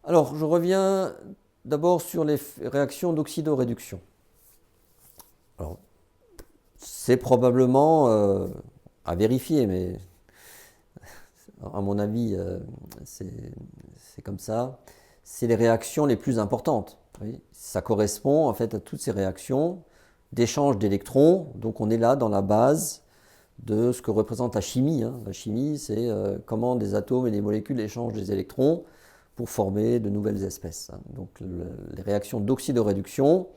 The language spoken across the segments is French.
Alors, je reviens d'abord sur les réactions d'oxydoréduction. Alors, c'est probablement à vérifier, mais à mon avis, c'est comme ça. C'est les réactions les plus importantes. Oui. Ça correspond en fait à toutes ces réactions d'échange d'électrons. Donc, on est là dans la base de ce que représente la chimie. La chimie, c'est comment des atomes et des molécules échangent des électrons pour former de nouvelles espèces. Donc les réactions d'oxydoréduction,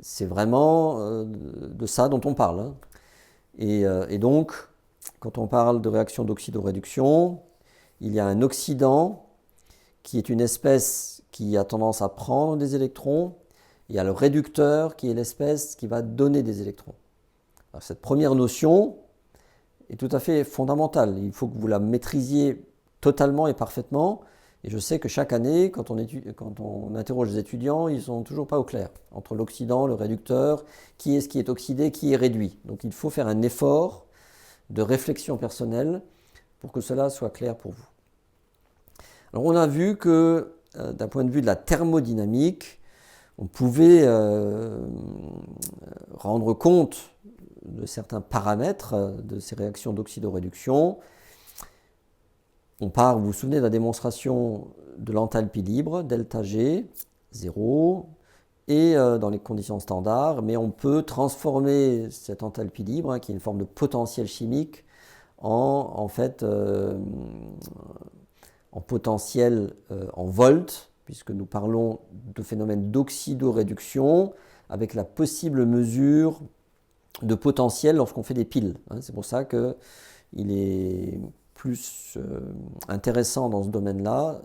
c'est vraiment de ça dont on parle. Et donc, quand on parle de réaction d'oxydoréduction, il y a un oxydant qui est une espèce qui a tendance à prendre des électrons, et il y a le réducteur qui est l'espèce qui va donner des électrons. Alors, cette première notion est tout à fait fondamentale. Il faut que vous la maîtrisiez totalement et parfaitement. Et je sais que chaque année, quand on interroge les étudiants, ils ne sont toujours pas au clair entre l'oxydant, le réducteur, qui est ce qui est oxydé, qui est réduit. Donc il faut faire un effort de réflexion personnelle pour que cela soit clair pour vous. Alors on a vu que d'un point de vue de la thermodynamique, on pouvait rendre compte de certains paramètres de ces réactions d'oxydoréduction. On part, vous vous souvenez de la démonstration de l'enthalpie libre, delta G, 0, et dans les conditions standards, mais on peut transformer cette enthalpie libre, qui est une forme de potentiel chimique, en potentiel en volts, puisque nous parlons de phénomène d'oxydoréduction, avec la possible mesure de potentiel lorsqu'on fait des piles. C'est pour ça qu'il est plus intéressant dans ce domaine-là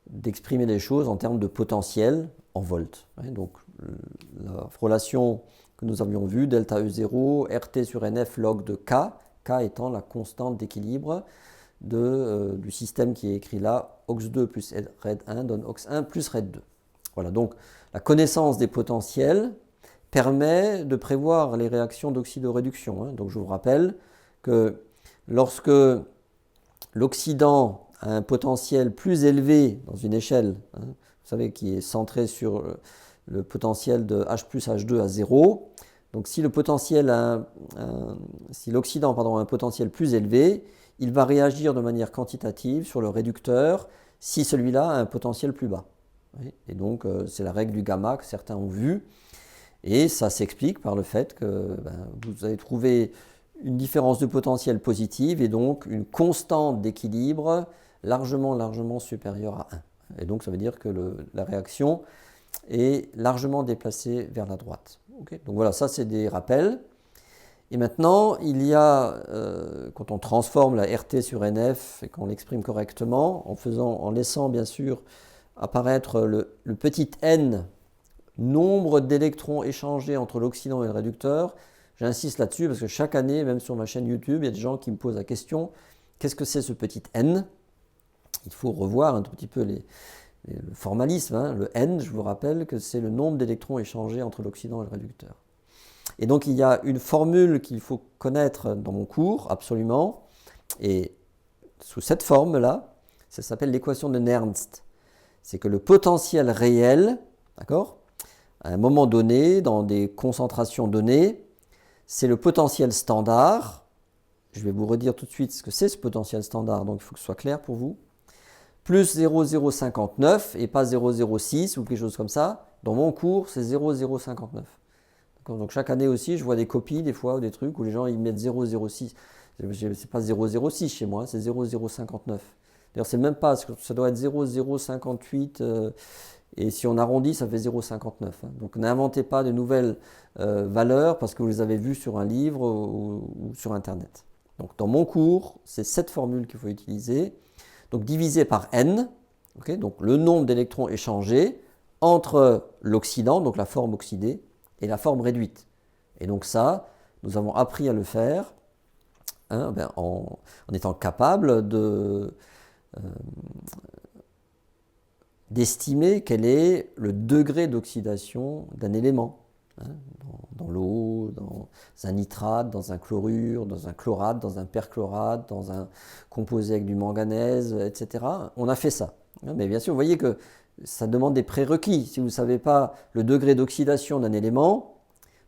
d'exprimer les choses en termes de potentiel en volts. Donc la relation que nous avions vue, delta E0, RT sur NF log de K, K étant la constante d'équilibre du système qui est écrit là, OX2 plus RED1 donne OX1 plus RED2. Voilà, donc la connaissance des potentiels permet de prévoir les réactions d'oxydoréduction. Donc je vous rappelle que lorsque l'oxydant a un potentiel plus élevé dans une échelle, vous savez, qui est centrée sur le potentiel de H plus H2 à 0, donc si l'oxydant a un potentiel plus élevé, il va réagir de manière quantitative sur le réducteur si celui-là a un potentiel plus bas. Et donc c'est la règle du gamma que certains ont vue. Et ça s'explique par le fait que vous avez trouvé une différence de potentiel positive et donc une constante d'équilibre largement supérieure à 1. Et donc ça veut dire que la réaction est largement déplacée vers la droite. Okay, donc voilà, ça c'est des rappels. Et maintenant, il y a, quand on transforme la RT sur NF et qu'on l'exprime correctement, en laissant bien sûr apparaître le petit n, nombre d'électrons échangés entre l'oxydant et le réducteur. J'insiste là-dessus parce que chaque année, même sur ma chaîne YouTube, il y a des gens qui me posent la question, qu'est-ce que c'est ce petit n? Il faut revoir un tout petit peu le formalisme. Le n, je vous rappelle que c'est le nombre d'électrons échangés entre l'oxydant et le réducteur. Et donc il y a une formule qu'il faut connaître dans mon cours, absolument, et sous cette forme-là, ça s'appelle l'équation de Nernst. C'est que le potentiel réel, d'accord, à un moment donné, dans des concentrations données, c'est le potentiel standard. Je vais vous redire tout de suite ce que c'est ce potentiel standard, donc il faut que ce soit clair pour vous. Plus 0,059 et pas 0,06 ou quelque chose comme ça. Dans mon cours, c'est 0,059. Donc chaque année aussi, je vois des copies des fois ou des trucs où les gens ils mettent 0,06. C'est pas 0,06 chez moi, c'est 0,059. D'ailleurs, c'est même pas, ça doit être 0,058 et si on arrondit, ça fait 0,59. Donc n'inventez pas de nouvelles valeurs parce que vous les avez vues sur un livre ou sur Internet. Donc dans mon cours, c'est cette formule qu'il faut utiliser. Donc divisé par n, okay, donc le nombre d'électrons échangés entre l'oxydant, donc la forme oxydée, et la forme réduite. Et donc ça, nous avons appris à le faire en étant capable d'estimer quel est le degré d'oxydation d'un élément. Dans l'eau, dans un nitrate, dans un chlorure, dans un chlorate, dans un perchlorate, dans un composé avec du manganèse, etc. On a fait ça. Mais bien sûr, vous voyez que ça demande des prérequis. Si vous ne savez pas le degré d'oxydation d'un élément,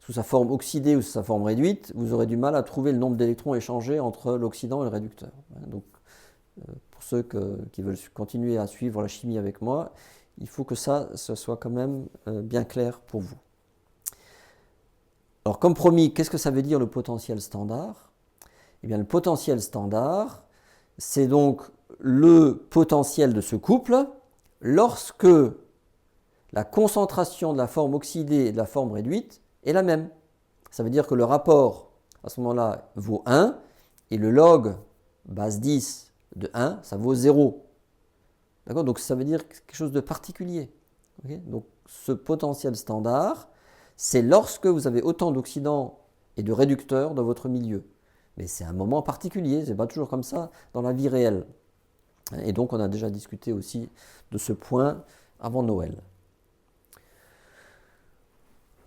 sous sa forme oxydée ou sous sa forme réduite, vous aurez du mal à trouver le nombre d'électrons échangés entre l'oxydant et le réducteur. Donc, pour ceux qui veulent continuer à suivre la chimie avec moi, il faut que ça soit quand même bien clair pour vous. Alors, comme promis, qu'est-ce que ça veut dire le potentiel standard? Eh bien, le potentiel standard, c'est donc le potentiel de ce couple lorsque la concentration de la forme oxydée et de la forme réduite est la même. Ça veut dire que le rapport, à ce moment-là, vaut 1, et le log base 10 de 1, ça vaut 0. D'accord? Donc ça veut dire quelque chose de particulier. Okay? Donc ce potentiel standard, c'est lorsque vous avez autant d'oxydants et de réducteurs dans votre milieu. Mais c'est un moment particulier, ce n'est pas toujours comme ça dans la vie réelle. Et donc on a déjà discuté aussi de ce point avant Noël.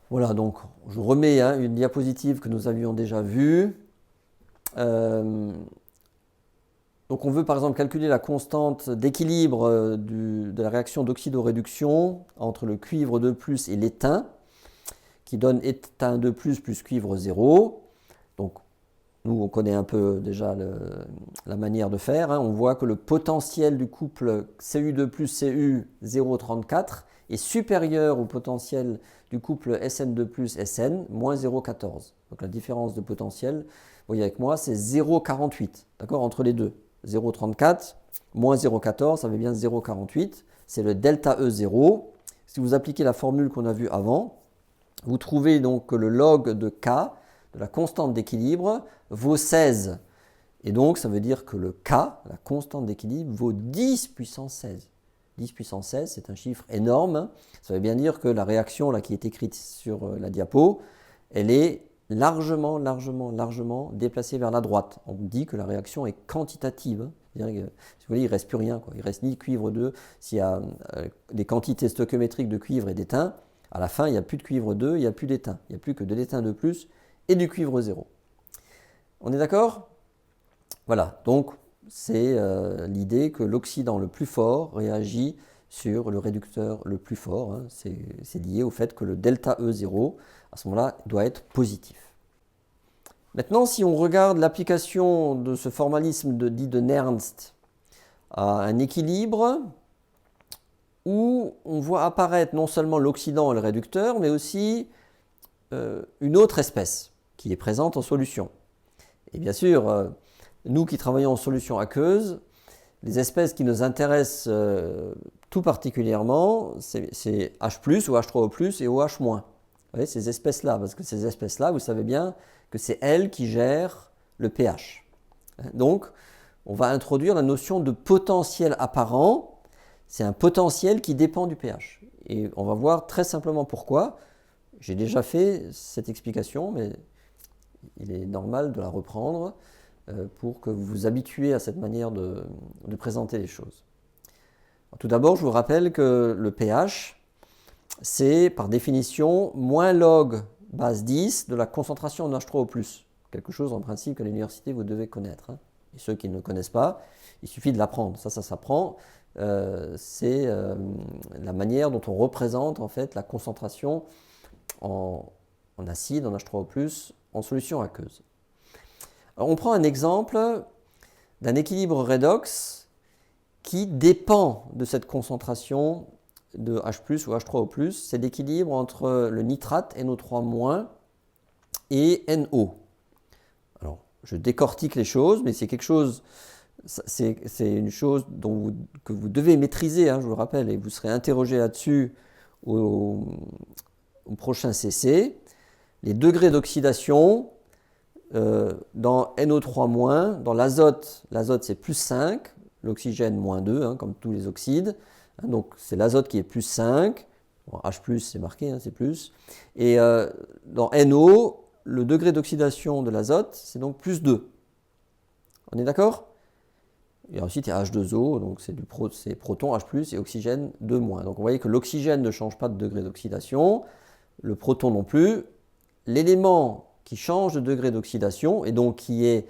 Voilà, donc je remets une diapositive que nous avions déjà vue. Donc on veut par exemple calculer la constante d'équilibre de la réaction d'oxydoréduction entre le cuivre 2+, et l'étain, qui donne étain 2+, plus cuivre 0. Donc nous on connaît un peu déjà la manière de faire. On voit que le potentiel du couple Cu2+, Cu 0,34 est supérieur au potentiel du couple Sn2+, Sn, moins 0,14. Donc la différence de potentiel, vous voyez avec moi, c'est 0,48, d'accord, entre les deux. 0,34 moins 0,14, ça fait bien 0,48. C'est le delta E0. Si vous appliquez la formule qu'on a vue avant, vous trouvez donc que le log de K, de la constante d'équilibre, vaut 16. Et donc ça veut dire que le K, la constante d'équilibre, vaut 10 puissance 16. 10 puissance 16, c'est un chiffre énorme. Ça veut bien dire que la réaction là, qui est écrite sur la diapo, elle est largement déplacée vers la droite. On dit que la réaction est quantitative. C'est-à-dire que, si vous voyez, il ne reste plus rien. Il ne reste ni cuivre 2. S'il y a des quantités stoichiométriques de cuivre et d'étain, à la fin, il n'y a plus de cuivre 2, il n'y a plus d'étain. Il n'y a plus que de l'étain 2+, et du cuivre 0. On est d'accord? Voilà, donc c'est l'idée que l'oxydant le plus fort réagit sur le réducteur le plus fort. C'est lié au fait que le delta E0, à ce moment-là, doit être positif. Maintenant, si on regarde l'application de ce formalisme dit de Nernst à un équilibre où on voit apparaître non seulement l'oxydant et le réducteur, mais aussi une autre espèce qui est présente en solution. Et bien sûr, nous qui travaillons en solution aqueuse, les espèces qui nous intéressent tout particulièrement, c'est H+, ou H3O+, et OH-. Vous voyez, ces espèces-là, parce que ces espèces-là, vous savez bien que c'est elles qui gèrent le pH. Donc, on va introduire la notion de potentiel apparent. C'est un potentiel qui dépend du pH. Et on va voir très simplement pourquoi. J'ai déjà fait cette explication, mais il est normal de la reprendre pour que vous vous habituez à cette manière de présenter les choses. Alors, tout d'abord, je vous rappelle que le pH, c'est par définition moins log base 10 de la concentration en H3O+. Quelque chose en principe qu'à l'université vous devez connaître. Et ceux qui ne le connaissent pas, il suffit de l'apprendre. Ça s'apprend. C'est la manière dont on représente en fait la concentration en acide, en H3O+, en solution aqueuse. Alors, on prend un exemple d'un équilibre redox qui dépend de cette concentration de H+, ou H3O+. C'est l'équilibre entre le nitrate, NO3- et NO. Alors, je décortique les choses, mais c'est quelque chose, c'est une chose que vous devez maîtriser, je vous le rappelle, et vous serez interrogé là-dessus au prochain CC. Les degrés d'oxydation dans NO3-, dans l'azote c'est plus 5, l'oxygène moins 2, comme tous les oxydes. Donc c'est l'azote qui est plus 5, bon, H+, c'est marqué, c'est plus. Et dans NO, le degré d'oxydation de l'azote, c'est donc plus 2. On est d'accord? Et ensuite, il y a H2O, donc c'est proton H+, et oxygène 2-. Donc vous voyez que l'oxygène ne change pas de degré d'oxydation, le proton non plus. L'élément qui change de degré d'oxydation, et donc qui est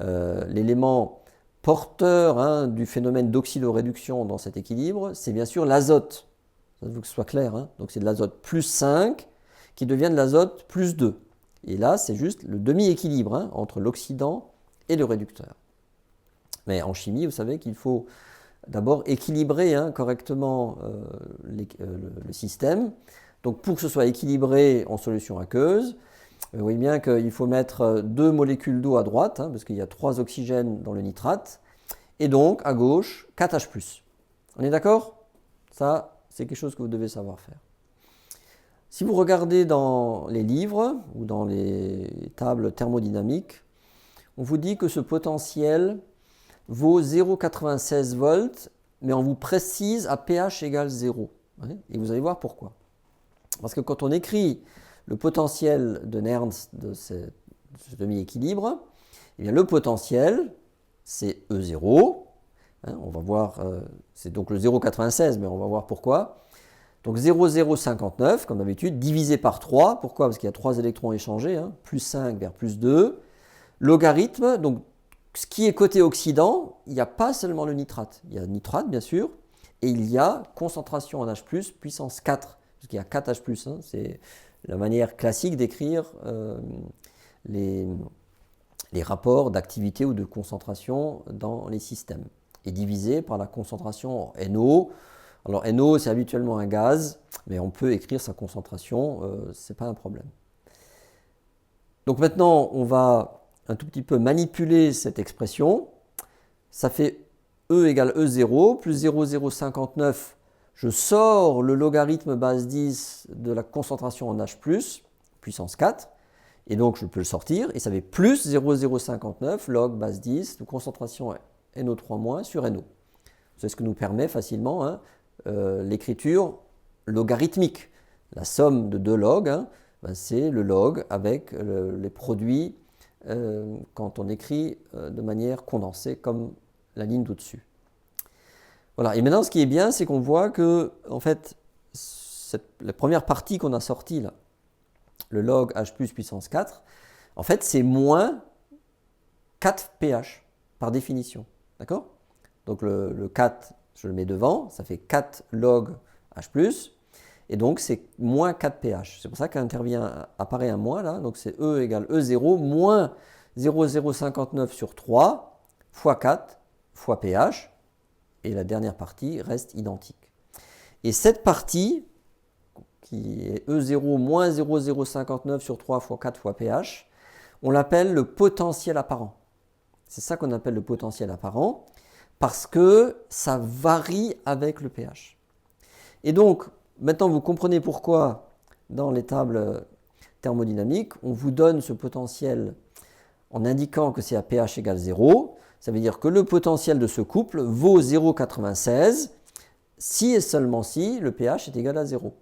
l'élément porteur du phénomène d'oxydoréduction dans cet équilibre, c'est bien sûr l'azote. Ça veut que ce soit clair. Donc c'est de l'azote plus 5 qui devient de l'azote plus 2. Et là, c'est juste le demi-équilibre entre l'oxydant et le réducteur. Mais en chimie, vous savez qu'il faut d'abord équilibrer correctement le système. Donc pour que ce soit équilibré en solution aqueuse, vous voyez bien qu'il faut mettre 2 molécules d'eau à droite, parce qu'il y a 3 oxygènes dans le nitrate, et donc à gauche 4H+. On est d'accord? Ça, c'est quelque chose que vous devez savoir faire. Si vous regardez dans les livres ou dans les tables thermodynamiques, on vous dit que ce potentiel vaut 0,96 volts, mais on vous précise à pH égale 0. Et vous allez voir pourquoi. Parce que quand on écrit le potentiel de Nernst de ce demi-équilibre, eh bien le potentiel, c'est E0. On va voir, c'est donc le 0,96, mais on va voir pourquoi. Donc 0,059, comme d'habitude, divisé par 3. Pourquoi? Parce qu'il y a 3 électrons échangés, plus 5 vers plus 2. Logarithme, donc ce qui est côté oxydant, il n'y a pas seulement le nitrate. Il y a le nitrate, bien sûr, et il y a concentration en H+, puissance 4, parce qu'il y a 4H+. C'est la manière classique d'écrire les rapports d'activité ou de concentration dans les systèmes, et divisé par la concentration en NO. Alors NO, c'est habituellement un gaz, mais on peut écrire sa concentration, ce n'est pas un problème. Donc maintenant, on va un tout petit peu manipuler cette expression. Ça fait E égale E0 plus 0,059. Je sors le logarithme base 10 de la concentration en H+, puissance 4, et donc je peux le sortir, et ça fait plus 0,059 log base 10 de concentration NO3- sur NO. C'est ce que nous permet facilement l'écriture logarithmique. La somme de 2 logs, c'est le log avec les produits quand on écrit de manière condensée comme la ligne d'au-dessus. Voilà. Et maintenant, ce qui est bien, c'est qu'on voit que, en fait, la première partie qu'on a sortie, là, le log H+ puissance 4, en fait, c'est moins 4 pH, par définition. D'accord? Donc le 4, je le mets devant, ça fait 4 log H+, et donc c'est moins 4 pH. C'est pour ça apparaît un moins là, donc c'est E égale E0 moins 0,059 sur 3 fois 4 fois pH, et la dernière partie reste identique. Et cette partie, qui est E0 moins 0,059 sur 3 fois 4 fois pH, on l'appelle le potentiel apparent. C'est ça qu'on appelle le potentiel apparent, parce que ça varie avec le pH. Et donc, maintenant vous comprenez pourquoi, dans les tables thermodynamiques, on vous donne ce potentiel en indiquant que c'est à pH égale 0. Ça veut dire que le potentiel de ce couple vaut 0,96 si et seulement si le pH est égal à 0.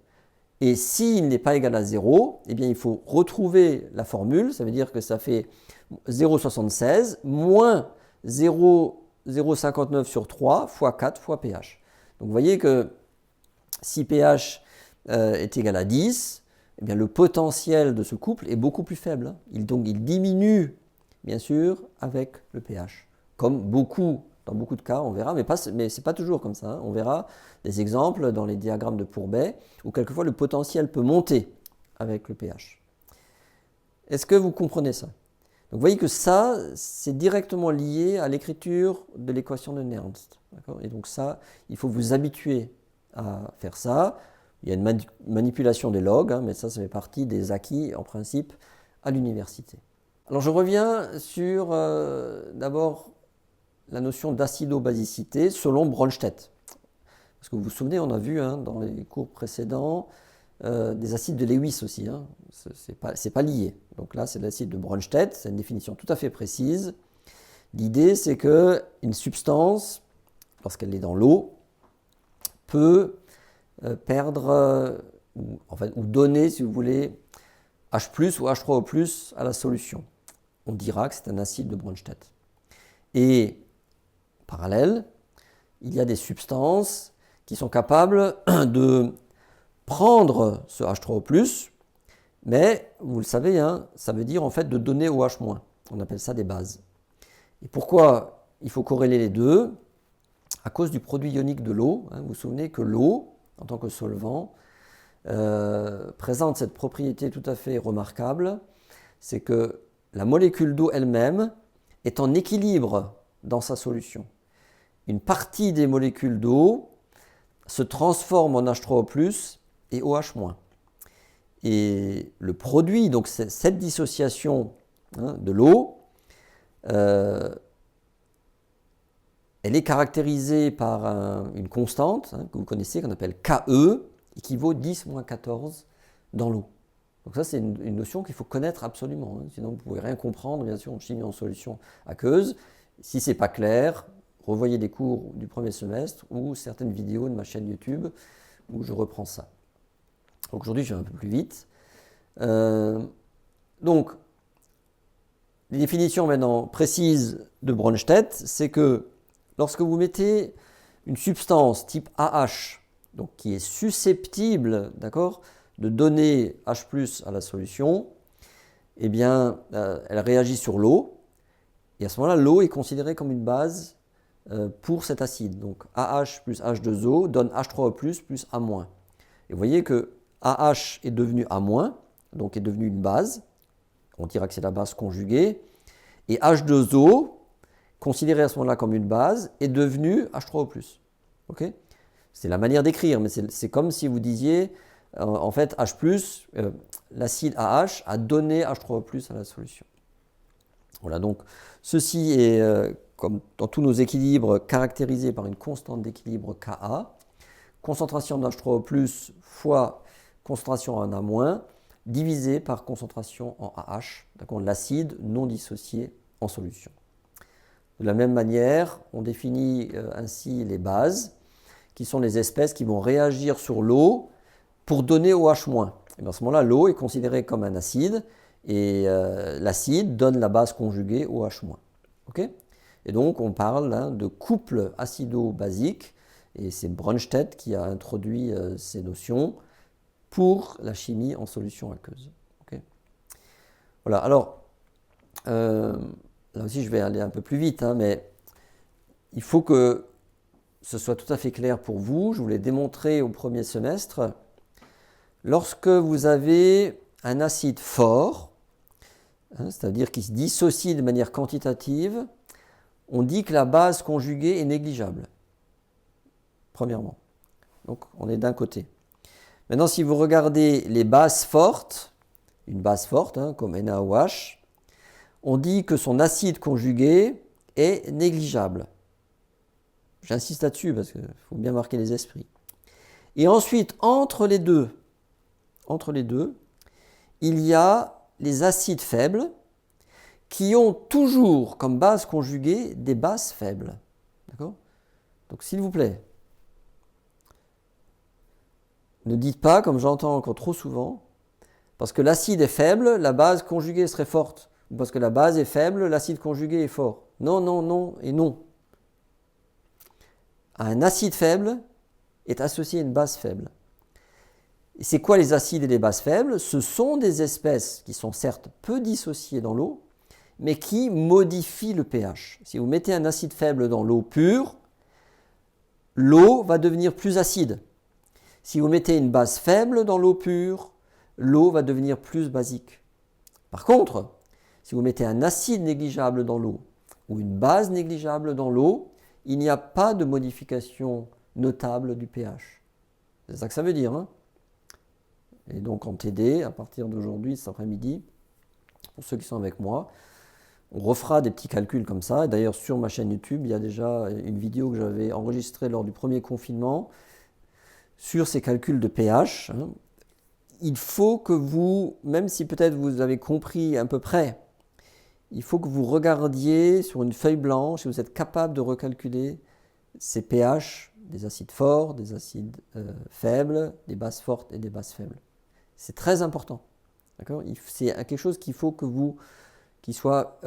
Et s'il n'est pas égal à 0, eh bien il faut retrouver la formule, ça veut dire que ça fait 0,76 moins 0,059 sur 3 fois 4 fois pH. Donc vous voyez que si pH est égal à 10, eh bien le potentiel de ce couple est beaucoup plus faible. Donc il diminue, bien sûr, avec le pH. Comme dans beaucoup de cas, on verra, mais ce n'est pas toujours comme ça. On verra des exemples dans les diagrammes de Pourbet où quelquefois le potentiel peut monter avec le pH. Est-ce que vous comprenez ça? Donc vous voyez que ça, c'est directement lié à l'écriture de l'équation de Nernst. Et donc ça, il faut vous habituer à faire ça. Il y a une manipulation des logs, mais ça fait partie des acquis en principe à l'université. Alors je reviens sur d'abord la notion d'acido-basicité selon Bronsted. Parce que vous vous souvenez, on a vu dans les cours précédents des acides de Lewis aussi. C'est pas lié. Donc là, c'est l'acide de Bronsted, c'est une définition tout à fait précise. L'idée, c'est qu'une substance, lorsqu'elle est dans l'eau, peut perdre ou donner, si vous voulez, H+, ou H3O+, à la solution. On dira que c'est un acide de Bronsted. Et parallèle, il y a des substances qui sont capables de prendre ce H3O+, mais vous le savez, ça veut dire en fait de donner au H-. On appelle ça des bases. Et pourquoi il faut corréler les deux à cause du produit ionique de l'eau. Vous vous souvenez que l'eau, en tant que solvant, présente cette propriété tout à fait remarquable, c'est que la molécule d'eau elle-même est en équilibre dans sa solution. Une partie des molécules d'eau se transforme en H3O+, et OH-. Et le produit, donc cette dissociation de l'eau, elle est caractérisée par une constante que vous connaissez, qu'on appelle Ke, qui vaut 10-14 dans l'eau. Donc ça, c'est une notion qu'il faut connaître absolument, sinon vous ne pouvez rien comprendre, bien sûr, en chimie en solution aqueuse. Si ce n'est pas clair, revoyez des cours du premier semestre ou certaines vidéos de ma chaîne YouTube où je reprends ça. Donc aujourd'hui, je vais un peu plus vite. Donc, les définitions maintenant précises de Bronsted, c'est que lorsque vous mettez une substance type AH, donc qui est susceptible, d'accord, de donner H+ à la solution, eh bien, elle réagit sur l'eau, et à ce moment-là, l'eau est considérée comme une base pour cet acide. Donc AH plus H2O donne H3O+, plus A-. Et vous voyez que AH est devenu A-, donc est devenu une base. On dira que c'est la base conjuguée. Et H2O, considéré à ce moment-là comme une base, est devenu H3O+. Okay, c'est la manière d'écrire, mais c'est comme si vous disiez, en fait, H+, l'acide AH a donné H3O+ à la solution. Voilà, donc ceci est, comme dans tous nos équilibres, caractérisé par une constante d'équilibre Ka, concentration d'H3O+, fois concentration en A-, divisé par concentration en AH, d'accord, l'acide non dissocié en solution. De la même manière, on définit ainsi les bases, qui sont les espèces qui vont réagir sur l'eau pour donner OH-. Et dans ce moment-là, l'eau est considérée comme un acide, et l'acide donne la base conjuguée OH-. Okay, et donc, on parle de couple acido-basique, et c'est Bronsted qui a introduit ces notions pour la chimie en solution aqueuse. Okay, voilà, alors, là aussi je vais aller un peu plus vite, mais il faut que ce soit tout à fait clair pour vous. Je vous l'ai démontré au premier semestre. Lorsque vous avez un acide fort, c'est-à-dire qui se dissocie de manière quantitative, on dit que la base conjuguée est négligeable, premièrement. Donc on est d'un côté. Maintenant, si vous regardez les bases fortes, une base forte comme NaOH, on dit que son acide conjugué est négligeable. J'insiste là-dessus parce qu'il faut bien marquer les esprits. Et ensuite, entre les deux, il y a les acides faibles qui ont toujours comme base conjuguée des bases faibles. D'accord ? Donc, s'il vous plaît, ne dites pas, comme j'entends encore trop souvent, parce que l'acide est faible, la base conjuguée serait forte. Ou parce que la base est faible, l'acide conjugué est fort. Non, non, non et non. Un acide faible est associé à une base faible. Et c'est quoi les acides et les bases faibles? Ce sont des espèces qui sont certes peu dissociées dans l'eau, mais qui modifient le pH. Si vous mettez un acide faible dans l'eau pure, l'eau va devenir plus acide. Si vous mettez une base faible dans l'eau pure, l'eau va devenir plus basique. Par contre, si vous mettez un acide négligeable dans l'eau ou une base négligeable dans l'eau, il n'y a pas de modification notable du pH. C'est ça que ça veut dire. Et donc en TD, à partir d'aujourd'hui, cet après-midi, pour ceux qui sont avec moi, on refera des petits calculs comme ça. Et d'ailleurs, sur ma chaîne YouTube, il y a déjà une vidéo que j'avais enregistrée lors du premier confinement sur ces calculs de pH. Il faut que vous, même si peut-être vous avez compris à peu près, il faut que vous regardiez sur une feuille blanche et vous êtes capable de recalculer ces pH des acides forts, des acides faibles, des bases fortes et des bases faibles. C'est très important. D'accord ? C'est quelque chose qu'il faut que vous, qui soit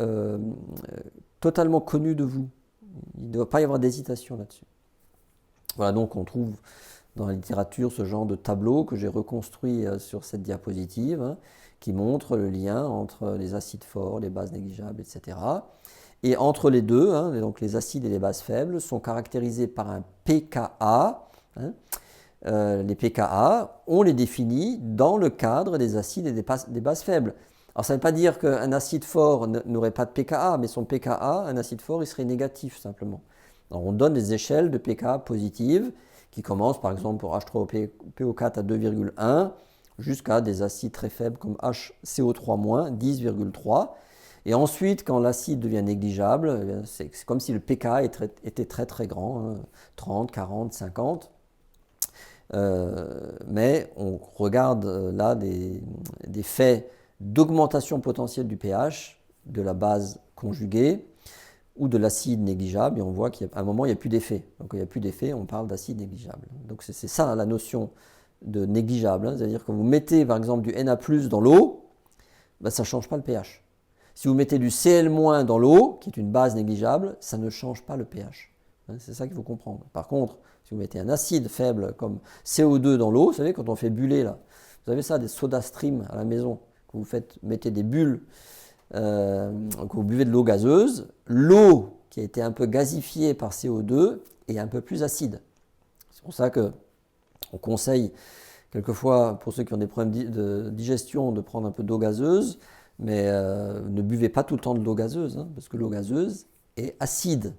totalement connu de vous. Il ne doit pas y avoir d'hésitation là-dessus. Voilà, donc on trouve dans la littérature ce genre de tableau que j'ai reconstruit sur cette diapositive, qui montre le lien entre les acides forts, les bases négligeables, etc. Et entre les deux, hein, donc les acides et les bases faibles sont caractérisés par un pKa. Hein. Les pKa, on les définit dans le cadre des acides et des bases faibles. Alors ça ne veut pas dire qu'un acide fort n'aurait pas de pKa, mais son pKa, un acide fort, il serait négatif simplement. Alors on donne des échelles de pKa positives qui commencent par exemple pour H3PO4 à 2,1 jusqu'à des acides très faibles comme HCO3-, 10,3. Et ensuite, quand l'acide devient négligeable, c'est comme si le pKa était très très grand, hein, 30, 40, 50. Mais on regarde là des faits d'augmentation potentielle du pH, de la base conjuguée ou de l'acide négligeable, et on voit qu'à un moment, il n'y a plus d'effet. Donc il n'y a plus d'effet, on parle d'acide négligeable. Donc c'est ça la notion de négligeable, hein. C'est-à-dire que vous mettez par exemple du Na+, dans l'eau, ben, ça ne change pas le pH. Si vous mettez du Cl- dans l'eau, qui est une base négligeable, ça ne change pas le pH. Hein, c'est ça qu'il faut comprendre. Par contre, si vous mettez un acide faible comme CO2 dans l'eau, vous savez, quand on fait buller, là, vous avez ça, des soda stream à la maison, que vous mettez des bulles, que vous buvez de l'eau gazeuse, l'eau qui a été un peu gazifiée par CO2 est un peu plus acide. C'est pour ça qu'on conseille quelquefois, pour ceux qui ont des problèmes de digestion, de prendre un peu d'eau gazeuse, mais ne buvez pas tout le temps de l'eau gazeuse, hein, parce que l'eau gazeuse est acide,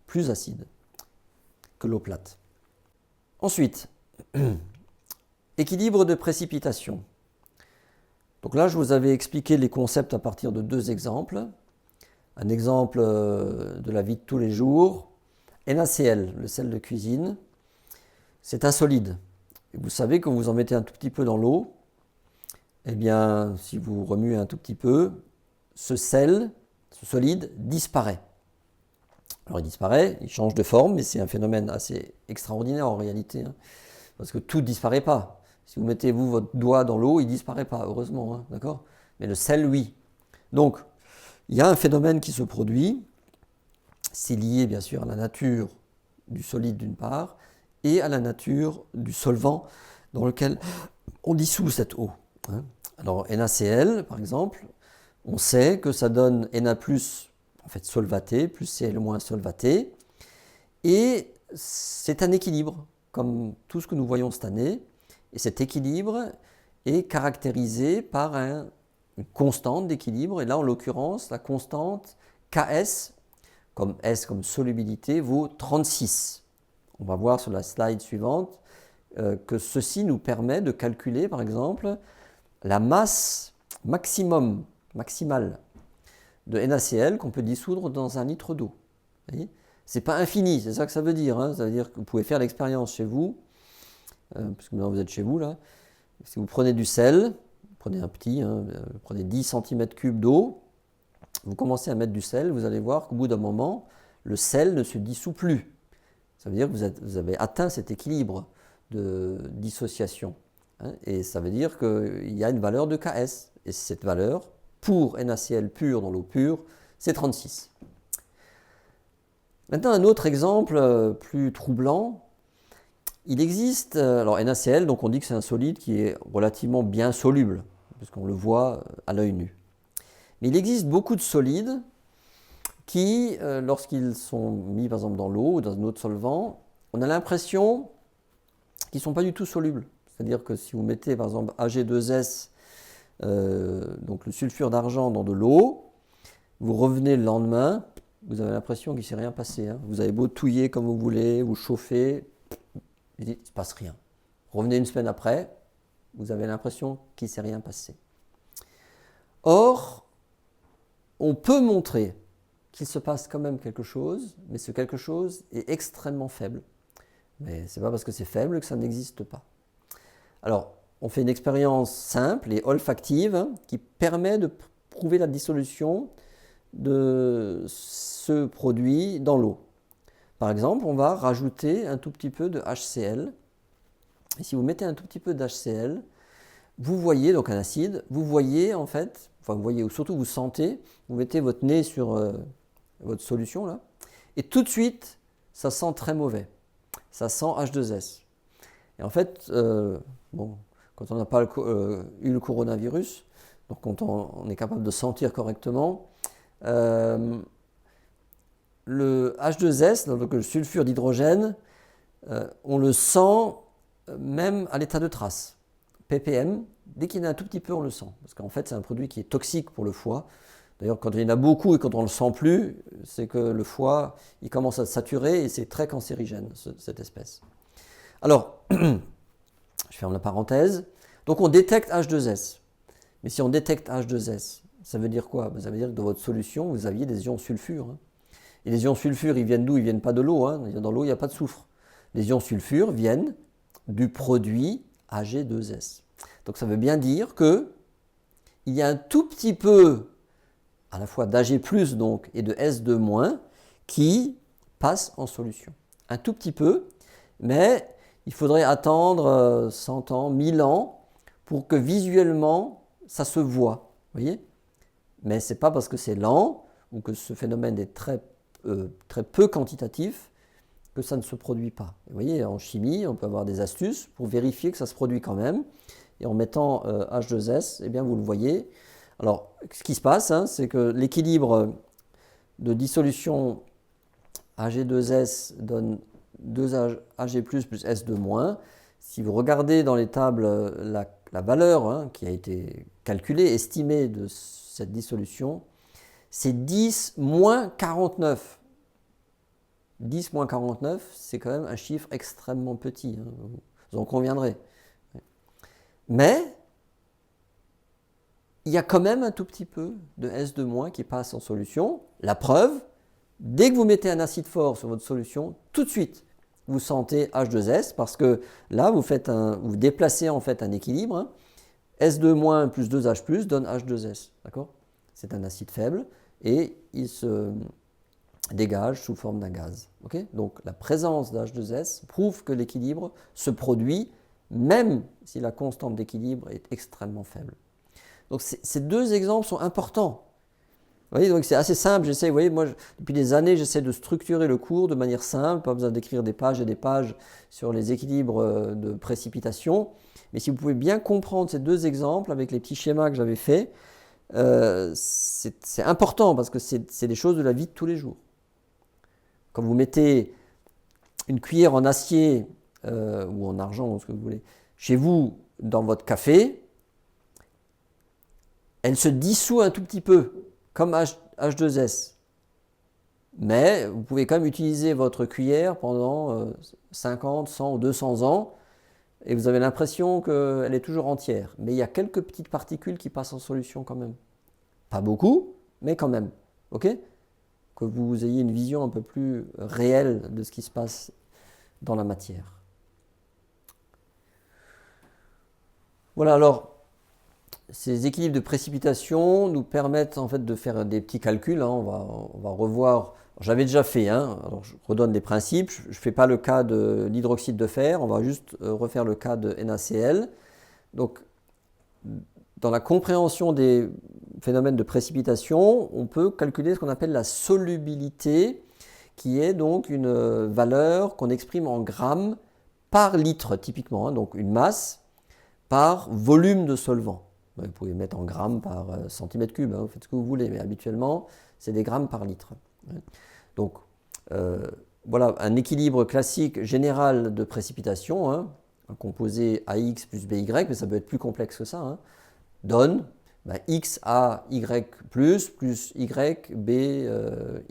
plus acide que l'eau plate. Ensuite, équilibre de précipitation. Donc là, je vous avais expliqué les concepts à partir de deux exemples. Un exemple de la vie de tous les jours. NaCl, le sel de cuisine, c'est un solide. Et vous savez que vous en mettez un tout petit peu dans l'eau, eh bien, si vous remuez un tout petit peu, ce sel, ce solide, disparaît. Alors il disparaît, il change de forme, mais c'est un phénomène assez extraordinaire en réalité, hein, parce que tout ne disparaît pas. Si vous mettez votre doigt dans l'eau, il ne disparaît pas, heureusement, hein, d'accord ? Mais le sel, oui. Donc, il y a un phénomène qui se produit, c'est lié bien sûr à la nature du solide d'une part, et à la nature du solvant dans lequel on dissout cette eau. Hein. Alors NaCl, par exemple, on sait que ça donne Na+, en fait solvaté, plus Cl- solvaté, et c'est un équilibre, comme tout ce que nous voyons cette année, et cet équilibre est caractérisé par une constante d'équilibre, et là en l'occurrence la constante Ks, comme S comme solubilité, vaut 36. On va voir sur la slide suivante que ceci nous permet de calculer par exemple la masse maximale de NaCl qu'on peut dissoudre dans 1 litre d'eau. C'est pas infini, c'est ça que ça veut dire. Hein. Ça veut dire que vous pouvez faire l'expérience chez vous, parce que maintenant vous êtes chez vous là. Si vous prenez du sel, prenez un petit, hein, prenez 10 cm3 d'eau, vous commencez à mettre du sel, vous allez voir qu'au bout d'un moment, le sel ne se dissout plus. Ça veut dire que vous avez atteint cet équilibre de dissociation. Hein, et ça veut dire qu'il y a une valeur de Ks. Et cette valeur, pour NaCl pur dans l'eau pure, c'est 36. Maintenant, un autre exemple plus troublant. Il existe, alors NaCl, donc on dit que c'est un solide qui est relativement bien soluble, parce qu'on le voit à l'œil nu. Mais il existe beaucoup de solides qui, lorsqu'ils sont mis par exemple dans l'eau ou dans un autre solvant, on a l'impression qu'ils ne sont pas du tout solubles. C'est-à-dire que si vous mettez par exemple Ag2S, donc le sulfure d'argent dans de l'eau, vous revenez le lendemain, vous avez l'impression qu'il ne s'est rien passé. Hein. Vous avez beau touiller comme vous voulez, vous chauffer, il ne se passe rien. Revenez une semaine après, vous avez l'impression qu'il ne s'est rien passé. Or, on peut montrer qu'il se passe quand même quelque chose, mais ce quelque chose est extrêmement faible. Mais ce n'est pas parce que c'est faible que ça n'existe pas. Alors, on fait une expérience simple et olfactive hein, qui permet de prouver la dissolution de ce produit dans l'eau. Par exemple, on va rajouter un tout petit peu de HCl. Et si vous mettez un tout petit peu d'HCl, vous voyez, donc un acide, vous voyez en fait, enfin vous voyez, ou surtout vous sentez, vous mettez votre nez sur votre solution là, et tout de suite, ça sent très mauvais. Ça sent H2S. Et en fait, quand on n'a pas eu le coronavirus, donc quand on est capable de sentir correctement, le H2S, donc le sulfure d'hydrogène, on le sent même à l'état de trace. ppm, dès qu'il y en a un tout petit peu, on le sent. Parce qu'en fait, c'est un produit qui est toxique pour le foie. D'ailleurs, quand il y en a beaucoup et quand on ne le sent plus, c'est que le foie, il commence à saturer et c'est très cancérigène, cette espèce. Alors, je ferme la parenthèse. Donc, on détecte H2S. Mais si on détecte H2S, ça veut dire quoi? Ça veut dire que dans votre solution, vous aviez des ions sulfure. Et les ions sulfure, ils viennent d'où? Ils ne viennent pas de l'eau. Dans l'eau, il n'y a pas de soufre. Les ions sulfure viennent du produit Ag2S. Donc ça veut bien dire qu'il y a un tout petit peu, à la fois d'Ag+, donc, et de S2-, qui passe en solution. Un tout petit peu, mais il faudrait attendre 100 ans, 1000 ans, pour que visuellement, ça se voit. Vous voyez? Mais ce n'est pas parce que c'est lent, ou que ce phénomène est très peu quantitatif, que ça ne se produit pas. Vous voyez, en chimie, on peut avoir des astuces pour vérifier que ça se produit quand même. Et en mettant H2S, eh bien, vous le voyez. Alors, ce qui se passe, c'est que l'équilibre de dissolution Ag2S donne 2Ag+, plus S2-. Si vous regardez dans les tables la valeur qui a été calculée, estimée de cette dissolution, c'est 10 moins 49. 10 moins 49, c'est quand même un chiffre extrêmement petit, vous en conviendrez. Mais il y a quand même un tout petit peu de S2- qui passe en solution. La preuve, dès que vous mettez un acide fort sur votre solution, tout de suite, vous sentez H2S parce que là, vous déplacez en fait un équilibre. S2- plus 2H+, donne H2S. D'accord? C'est un acide faible et il se dégage sous forme d'un gaz. Okay? Donc la présence d'H2S prouve que l'équilibre se produit même si la constante d'équilibre est extrêmement faible. Donc ces deux exemples sont importants. Vous voyez, donc c'est assez simple. Vous voyez, moi, depuis des années, j'essaie de structurer le cours de manière simple, pas besoin d'écrire des pages et des pages sur les équilibres de précipitation. Mais si vous pouvez bien comprendre ces deux exemples avec les petits schémas que j'avais faits, c'est important parce que c'est des choses de la vie de tous les jours. Quand vous mettez une cuillère en acier ou en argent, ou ce que vous voulez, chez vous, dans votre café, elle se dissout un tout petit peu, comme H2S. Mais vous pouvez quand même utiliser votre cuillère pendant 50, 100 ou 200 ans et vous avez l'impression qu'elle est toujours entière. Mais il y a quelques petites particules qui passent en solution quand même. Pas beaucoup, mais quand même. Ok ? Que vous ayez une vision un peu plus réelle de ce qui se passe dans la matière. Voilà, alors, ces équilibres de précipitation nous permettent en fait de faire des petits calculs. On va revoir. J'avais déjà fait, alors je redonne les principes. Je ne fais pas le cas de l'hydroxyde de fer, on va juste refaire le cas de NaCl. Donc, dans la compréhension des phénomènes de précipitation, on peut calculer ce qu'on appelle la solubilité, qui est donc une valeur qu'on exprime en grammes par litre, typiquement, donc une masse par volume de solvant. Vous pouvez mettre en grammes par centimètre cube, vous faites ce que vous voulez, mais habituellement, c'est des grammes par litre. Donc, voilà un équilibre classique général de précipitation, un composé AX plus BY, mais ça peut être plus complexe que ça, donne X A Y plus Y B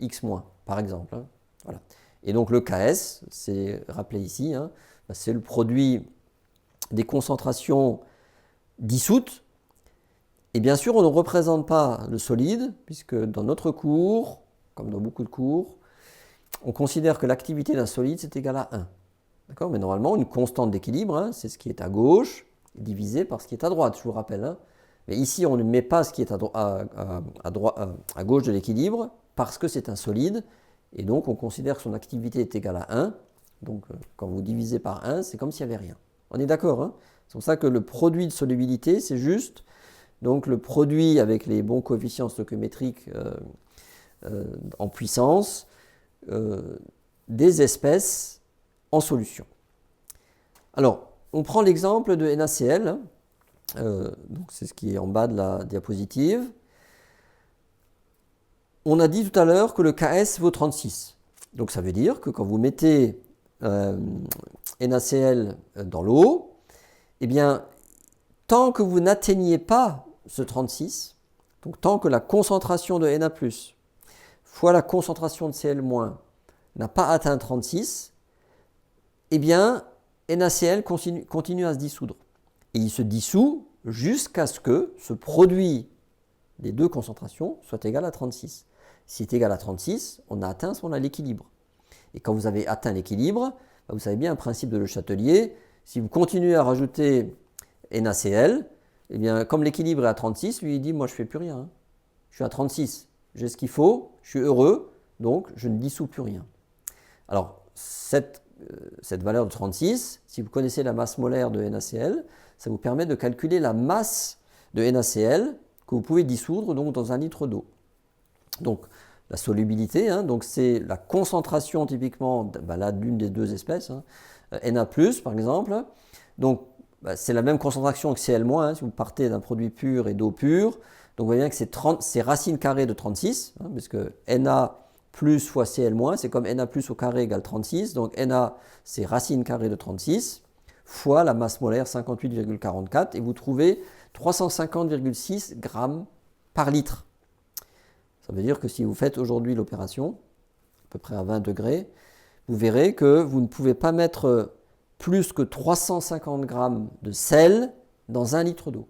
X moins, par exemple. Voilà. Et donc le KS, c'est rappelé ici, c'est le produit des concentrations dissoutes. Et bien sûr, on ne représente pas le solide, puisque dans notre cours, comme dans beaucoup de cours, on considère que l'activité d'un solide, c'est égal à 1. D'accord ? Mais normalement, une constante d'équilibre, c'est ce qui est à gauche, divisé par ce qui est à droite, je vous rappelle. Mais ici, on ne met pas ce qui est à gauche de l'équilibre, parce que c'est un solide, et donc on considère que son activité est égale à 1. Donc quand vous divisez par 1, c'est comme s'il n'y avait rien. On est d'accord, C'est pour ça que le produit de solubilité, c'est juste donc le produit avec les bons coefficients stoichiométriques en puissance des espèces en solution. Alors, on prend l'exemple de NaCl, donc c'est ce qui est en bas de la diapositive. on a dit tout à l'heure que le Ks vaut 36. Donc ça veut dire que quand vous mettez NaCl dans l'eau, eh bien, tant que vous n'atteignez pas ce 36, donc tant que la concentration de Na+, fois la concentration de Cl- n'a pas atteint 36, eh bien, NaCl continue à se dissoudre. Et il se dissout jusqu'à ce que ce produit des deux concentrations soit égal à 36. S'il est égal à 36, on a atteint l'équilibre. Et quand vous avez atteint l'équilibre, vous savez bien un principe de Le Chatelier, si vous continuez à rajouter NaCl, eh bien, comme l'équilibre est à 36, lui il dit moi je ne fais plus rien. Hein. Je suis à 36, j'ai ce qu'il faut, je suis heureux, donc je ne dissous plus rien. Alors cette valeur de 36, si vous connaissez la masse molaire de NaCl, ça vous permet de calculer la masse de NaCl que vous pouvez dissoudre donc, dans un litre d'eau. Donc la solubilité, hein, donc c'est la concentration typiquement là, d'une des deux espèces, hein, Na+, par exemple. Donc c'est la même concentration que Cl-, hein, si vous partez d'un produit pur et d'eau pure. Donc vous voyez bien que c'est racine carrée de 36, hein, parce que Na plus fois Cl-, c'est comme Na plus au carré égale 36. Donc Na, c'est racine carrée de 36 fois la masse molaire 58,44 et vous trouvez 350,6 grammes par litre. Ça veut dire que si vous faites aujourd'hui l'opération, à peu près à 20 degrés, vous verrez que vous ne pouvez pas mettre plus que 350 grammes de sel dans 1 litre d'eau.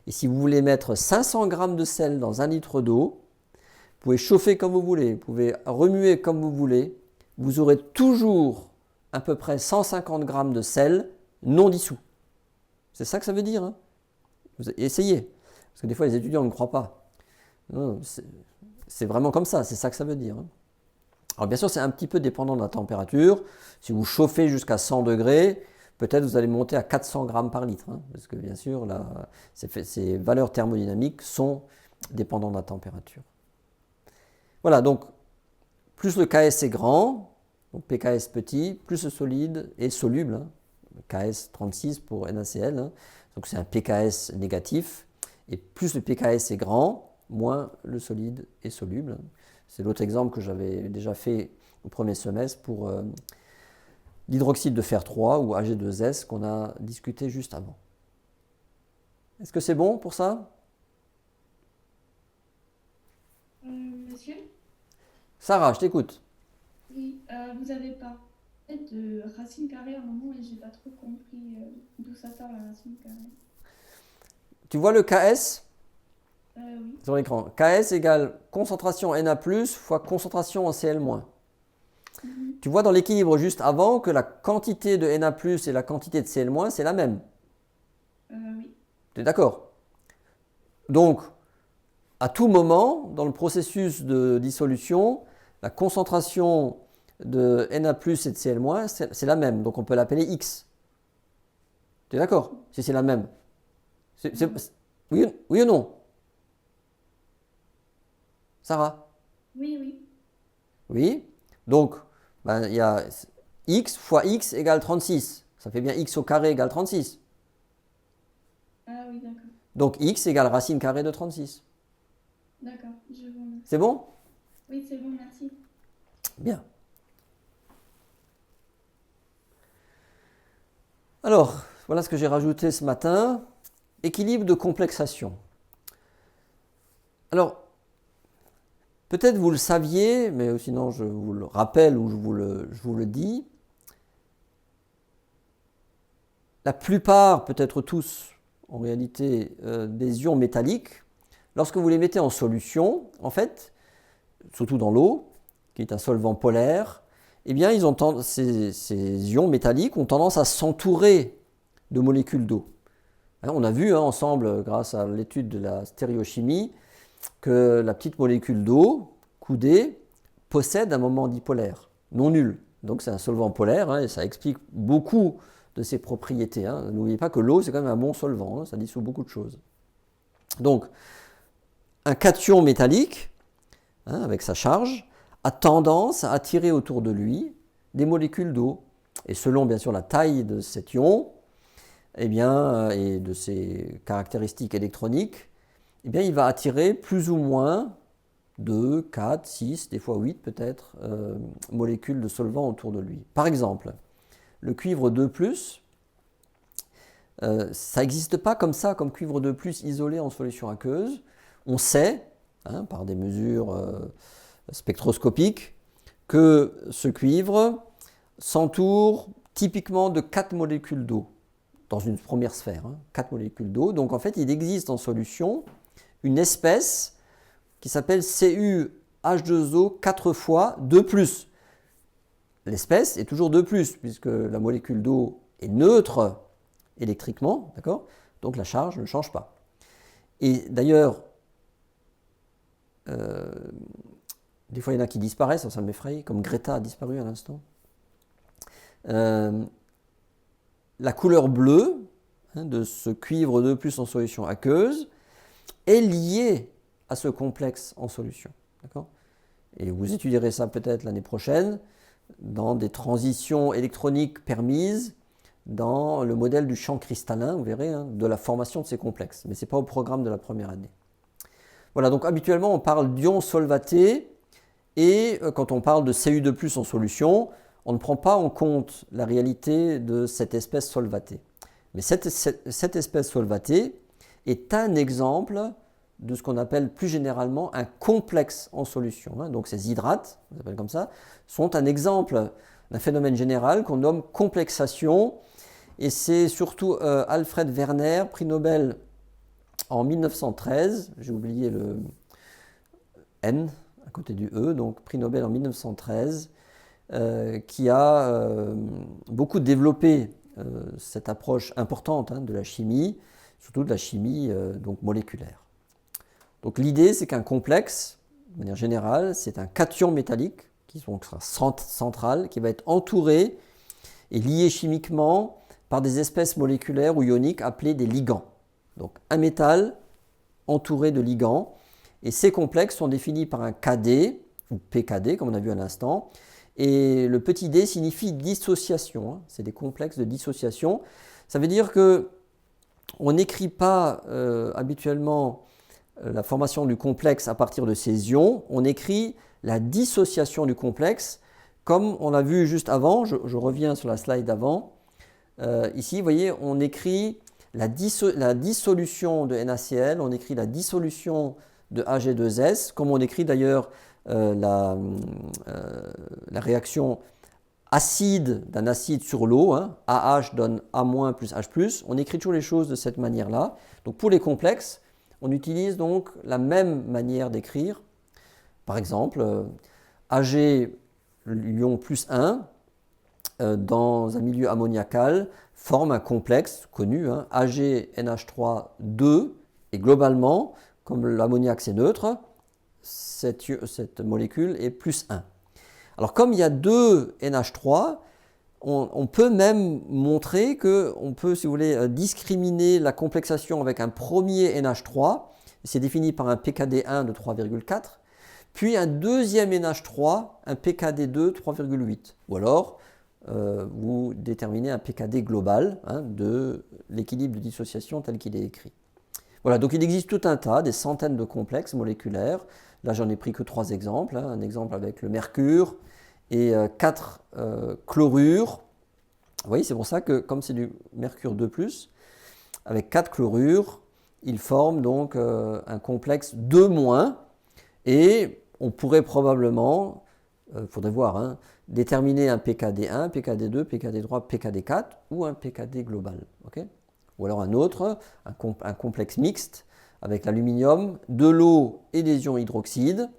Et si vous voulez mettre 500 grammes de sel dans 1 litre d'eau, vous pouvez chauffer comme vous voulez, vous pouvez remuer comme vous voulez, vous aurez toujours à peu près 150 grammes de sel non dissous. C'est ça que ça veut dire. Hein. Vous essayez, parce que des fois les étudiants ne croient pas. C'est vraiment comme ça, c'est ça que ça veut dire. Hein. Alors bien sûr, c'est un petit peu dépendant de la température. Si vous chauffez jusqu'à 100 degrés, peut-être vous allez monter à 400 grammes par litre. Hein, parce que bien sûr, ces valeurs thermodynamiques sont dépendantes de la température. Voilà, donc plus le Ks est grand, donc pKs petit, plus le solide est soluble. Hein, Ks 36 pour NaCl, hein, donc c'est un pKs négatif. Et plus le pKs est grand, moins le solide est soluble. C'est l'autre exemple que j'avais déjà fait au premier semestre pour l'hydroxyde de fer 3 ou Ag2S qu'on a discuté juste avant. Est-ce que c'est bon pour ça? Monsieur? Sarah, je t'écoute. Oui, vous avez parlé de racine carrée à un moment et j'ai pas trop compris d'où ça sort la racine carrée. Tu vois le Ks Oui. sur l'écran. Ks égale concentration Na+, fois concentration en Cl-. Mhm. Tu vois dans l'équilibre juste avant que la quantité de Na+, et la quantité de Cl-, c'est la même. Oui. Tu es d'accord? Donc, à tout moment, dans le processus de dissolution, la concentration de Na+, et de Cl-, c'est la même. Donc on peut l'appeler X. Tu es d'accord? Si c'est la même. Oui, oui ou non? Sarah? Oui, oui. Oui. Donc, il y a X fois X égale 36. Ça fait bien X au carré égale 36. Ah oui, d'accord. Donc X égale racine carrée de 36. D'accord, je vous remercie. C'est bon? Oui, c'est bon, merci. Bien. Alors, voilà ce que j'ai rajouté ce matin. Équilibre de complexation. Alors, peut-être vous le saviez, mais sinon je vous le rappelle ou je vous le dis. La plupart, peut-être tous, en réalité, des ions métalliques, lorsque vous les mettez en solution, en fait, surtout dans l'eau, qui est un solvant polaire, eh bien, ces ions métalliques ont tendance à s'entourer de molécules d'eau. On a vu ensemble, grâce à l'étude de la stéréochimie, que la petite molécule d'eau, coudée, possède un moment dipolaire, non nul. Donc c'est un solvant polaire, et ça explique beaucoup de ses propriétés. N'oubliez pas que l'eau, c'est quand même un bon solvant, ça dissout beaucoup de choses. Donc, un cation métallique, avec sa charge, a tendance à attirer autour de lui des molécules d'eau. Et selon bien sûr la taille de cet ion, et de ses caractéristiques électroniques, il va attirer plus ou moins 2, 4, 6, des fois 8 peut-être, molécules de solvant autour de lui. Par exemple, le cuivre 2+, ça n'existe pas comme ça, comme cuivre 2+, isolé en solution aqueuse. On sait, par des mesures spectroscopiques, que ce cuivre s'entoure typiquement de 4 molécules d'eau dans une première sphère, 4 molécules d'eau. Donc en fait, il existe en solution une espèce qui s'appelle CuH2O 4 fois 2+. L'espèce est toujours 2+, puisque la molécule d'eau est neutre électriquement, d'accord? Donc la charge ne change pas. Et d'ailleurs, des fois il y en a qui disparaissent, ça m'effraie, comme Greta a disparu à l'instant. La couleur bleue de ce cuivre 2+ en solution aqueuse est liée à ce complexe en solution. D'accord ? Et vous étudierez ça peut-être l'année prochaine dans des transitions électroniques permises dans le modèle du champ cristallin, vous verrez, de la formation de ces complexes. Mais ce n'est pas au programme de la première année. Voilà, donc habituellement on parle d'ions solvatés et quand on parle de Cu2+ en solution, on ne prend pas en compte la réalité de cette espèce solvatée. Mais cette espèce solvatée est un exemple de ce qu'on appelle plus généralement un complexe en solution. Donc ces hydrates, on les appelle comme ça, sont un exemple d'un phénomène général qu'on nomme complexation. Et c'est surtout Alfred Werner, prix Nobel en 1913, j'ai oublié le N à côté du E, donc prix Nobel en 1913, qui a beaucoup développé cette approche importante de la chimie, surtout de la chimie donc moléculaire. Donc l'idée, c'est qu'un complexe, de manière générale, c'est un cation métallique qui sera central, qui va être entouré et lié chimiquement par des espèces moléculaires ou ioniques appelées des ligands. Donc un métal entouré de ligands, et ces complexes sont définis par un KD, ou PKD, comme on a vu à l'instant, et le petit d signifie dissociation, c'est des complexes de dissociation. Ça veut dire que on n'écrit pas habituellement la formation du complexe à partir de ces ions, on écrit la dissociation du complexe, comme on l'a vu juste avant, je reviens sur la slide d'avant. Ici, vous voyez, on écrit la dissolution de NaCl, on écrit la dissolution de Ag2S, comme on écrit d'ailleurs la réaction acide d'un acide sur l'eau, AH donne A- plus H+, on écrit toujours les choses de cette manière-là. Donc pour les complexes, on utilise donc la même manière d'écrire. Par exemple, Ag ion plus 1 dans un milieu ammoniacal forme un complexe connu, AgNH3 2, et globalement, comme l'ammoniac c'est neutre, cette molécule est plus 1. Alors comme il y a deux NH3, on peut même montrer qu'on peut, si vous voulez, discriminer la complexation avec un premier NH3, c'est défini par un PKD1 de 3,4, puis un deuxième NH3, un PKD2 3,8. Ou alors, vous déterminez un PKD global de l'équilibre de dissociation tel qu'il est écrit. Voilà, donc il existe tout un tas, des centaines de complexes moléculaires. Là, j'en ai pris que 3 exemples. Un exemple avec le mercure et 4 chlorures. Vous voyez, c'est pour ça que, comme c'est du mercure 2+, avec 4 chlorures, il forme donc un complexe 2-, et on pourrait probablement, faudrait voir, déterminer un PKD1, PKD2, PKD3, PKD4 ou un PKD global. Okay, ou alors un autre, un complexe mixte avec l'aluminium, de l'eau et des ions hydroxydes,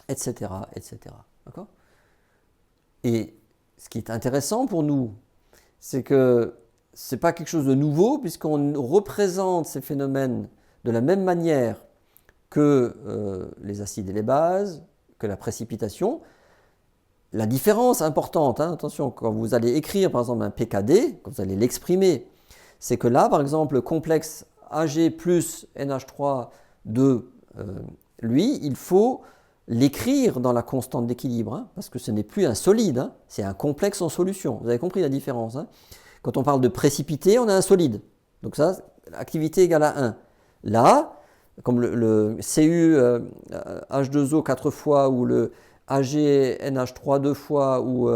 etc. etc. D'accord ? Et ce qui est intéressant pour nous, c'est que ce n'est pas quelque chose de nouveau, puisqu'on représente ces phénomènes de la même manière que les acides et les bases, que la précipitation. La différence importante, attention, quand vous allez écrire par exemple un PKD, quand vous allez l'exprimer, c'est que là, par exemple, le complexe Ag plus NH3 de lui, il faut l'écrire dans la constante d'équilibre, parce que ce n'est plus un solide, c'est un complexe en solution. Vous avez compris la différence. Quand on parle de précipité, on a un solide. Donc ça, activité égale à 1. Là, comme le Cu H2O 4 fois ou le AgNH3 2 fois ou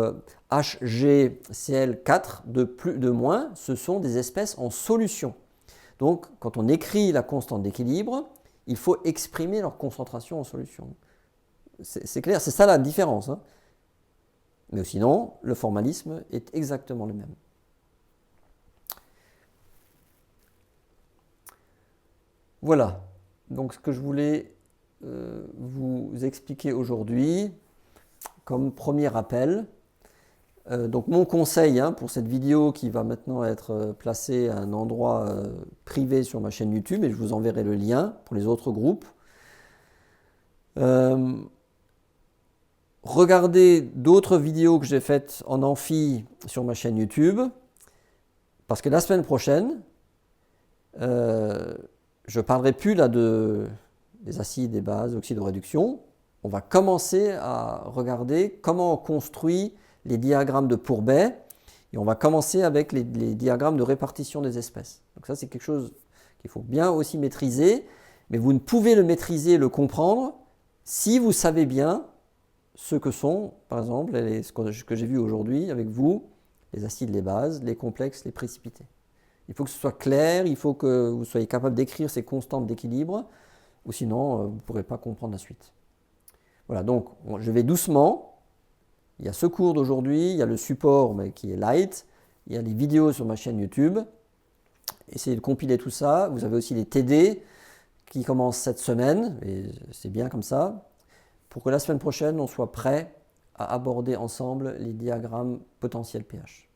HgCl4 de moins, ce sont des espèces en solution. Donc, quand on écrit la constante d'équilibre, il faut exprimer leur concentration en solution. C'est clair, c'est ça la différence. Hein. Mais sinon, le formalisme est exactement le même. Voilà, donc ce que je voulais vous expliquer aujourd'hui comme premier rappel. Donc mon conseil pour cette vidéo qui va maintenant être placée à un endroit privé sur ma chaîne YouTube, et je vous enverrai le lien pour les autres groupes. Regardez d'autres vidéos que j'ai faites en amphi sur ma chaîne YouTube, parce que la semaine prochaine, je ne parlerai plus là des acides, des bases, oxydes de réduction. On va commencer à regarder comment on construit les diagrammes de Pourbet, et on va commencer avec les diagrammes de répartition des espèces. Donc ça, c'est quelque chose qu'il faut bien aussi maîtriser, mais vous ne pouvez le maîtriser et le comprendre si vous savez bien ce que sont, par exemple, ce que j'ai vu aujourd'hui avec vous, les acides, les bases, les complexes, les précipités. Il faut que ce soit clair, il faut que vous soyez capable d'écrire ces constantes d'équilibre, ou sinon vous ne pourrez pas comprendre la suite. Voilà, donc je vais doucement. Il y a ce cours d'aujourd'hui, il y a le support qui est light, il y a les vidéos sur ma chaîne YouTube. Essayez de compiler tout ça. Vous avez aussi les TD qui commencent cette semaine, et c'est bien comme ça, pour que la semaine prochaine, on soit prêt à aborder ensemble les diagrammes potentiels pH.